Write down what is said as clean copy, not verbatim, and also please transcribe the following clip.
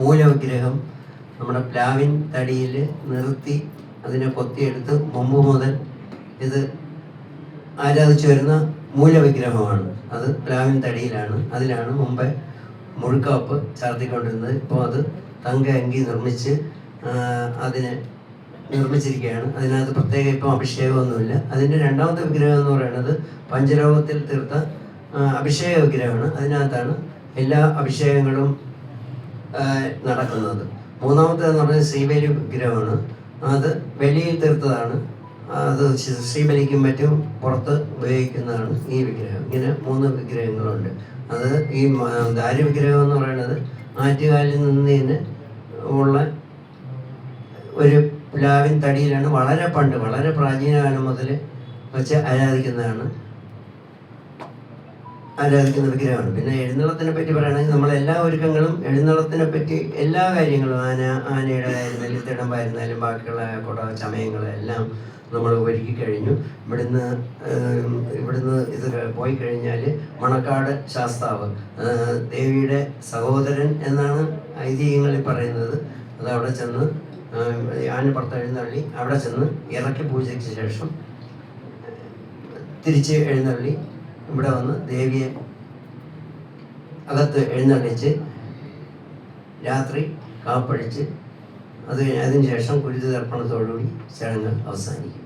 മൂലവിഗ്രഹം നമ്മുടെ പ്ലാവിൻ തടിയിൽ നിർത്തി അതിനെ കൊത്തിയെടുത്ത് മുമ്പ് മുതൽ ഇത് ആരാധിച്ചു വരുന്ന മൂലവിഗ്രഹമാണ്. അത് പ്ലാവിൻ തടിയിലാണ്. അതിലാണ് മുമ്പേ മുഴുക്കാപ്പ് ചാർത്തിക്കൊണ്ടിരുന്നത്. ഇപ്പോൾ അത് തങ്ക അങ്കി നിർമ്മിച്ച് അതിനെ നിർമ്മിച്ചിരിക്കുകയാണ്. അതിനകത്ത് പ്രത്യേക ഇപ്പം അഭിഷേകമൊന്നുമില്ല. അതിൻ്റെ രണ്ടാമത്തെ വിഗ്രഹം എന്ന് പറയുന്നത് പഞ്ചലോകത്തിൽ തീർത്ത അഭിഷേക വിഗ്രഹമാണ്. അതിനകത്താണ് എല്ലാ അഭിഷേകങ്ങളും നടക്കുന്നത്. മൂന്നാമത്തേതെന്ന് പറഞ്ഞാൽ ശ്രീബലി വിഗ്രഹമാണ്. അത് വെളിയിൽ തീർത്തതാണ്. അത് ശ്രീബലിക്കും മറ്റും പുറത്ത് ഉപയോഗിക്കുന്നതാണ് ഈ വിഗ്രഹം. ഇങ്ങനെ 3 വിഗ്രഹങ്ങളുണ്ട്. അത് ഈ ദാരുവിഗ്രഹം എന്ന് പറയുന്നത് ആറ്റുകാലിൽ നിന്ന് തന്നെ ഉള്ള ഒരു പ്ലാവിൻ തടിയിലാണ് വളരെ പണ്ട്, വളരെ പ്രാചീന കാലം മുതൽ വെച്ച് ആരാധിക്കുന്ന വിഗ്രഹമാണ്. പിന്നെ എഴുന്നള്ളത്തിനെ പറ്റി പറയുകയാണെങ്കിൽ നമ്മളെല്ലാ ഒരുക്കങ്ങളും എഴുന്നള്ളത്തിനെ പറ്റി എല്ലാ കാര്യങ്ങളും ആനയുടെ ആയിരുന്നാലും തിടമ്പായിരുന്നാലും ബാക്കിയുള്ള കുട ചമയങ്ങളെല്ലാം നമ്മൾ ഒരുക്കി കഴിഞ്ഞു. ഇവിടുന്ന് ഇത് പോയി കഴിഞ്ഞാൽ മണക്കാട് ശാസ്താവ് ദേവിയുടെ സഹോദരൻ എന്നാണ് ഐതിഹ്യങ്ങളിൽ പറയുന്നത്. അത് അവിടെ ചെന്ന് ആന പുറത്ത് എഴുന്നള്ളി അവിടെ ചെന്ന് ഇറക്കി പൂജയ്ക്ക് ശേഷം തിരിച്ച് എഴുന്നള്ളി ഇവിടെ വന്ന് ദേവിയെ അകത്ത് എഴുന്നള്ളിച്ച് രാത്രി കാപ്പഴിച്ച് അതിനുശേഷം കുരുതി തർപ്പണത്തോടുകൂടി ചടങ്ങ് അവസാനിക്കും.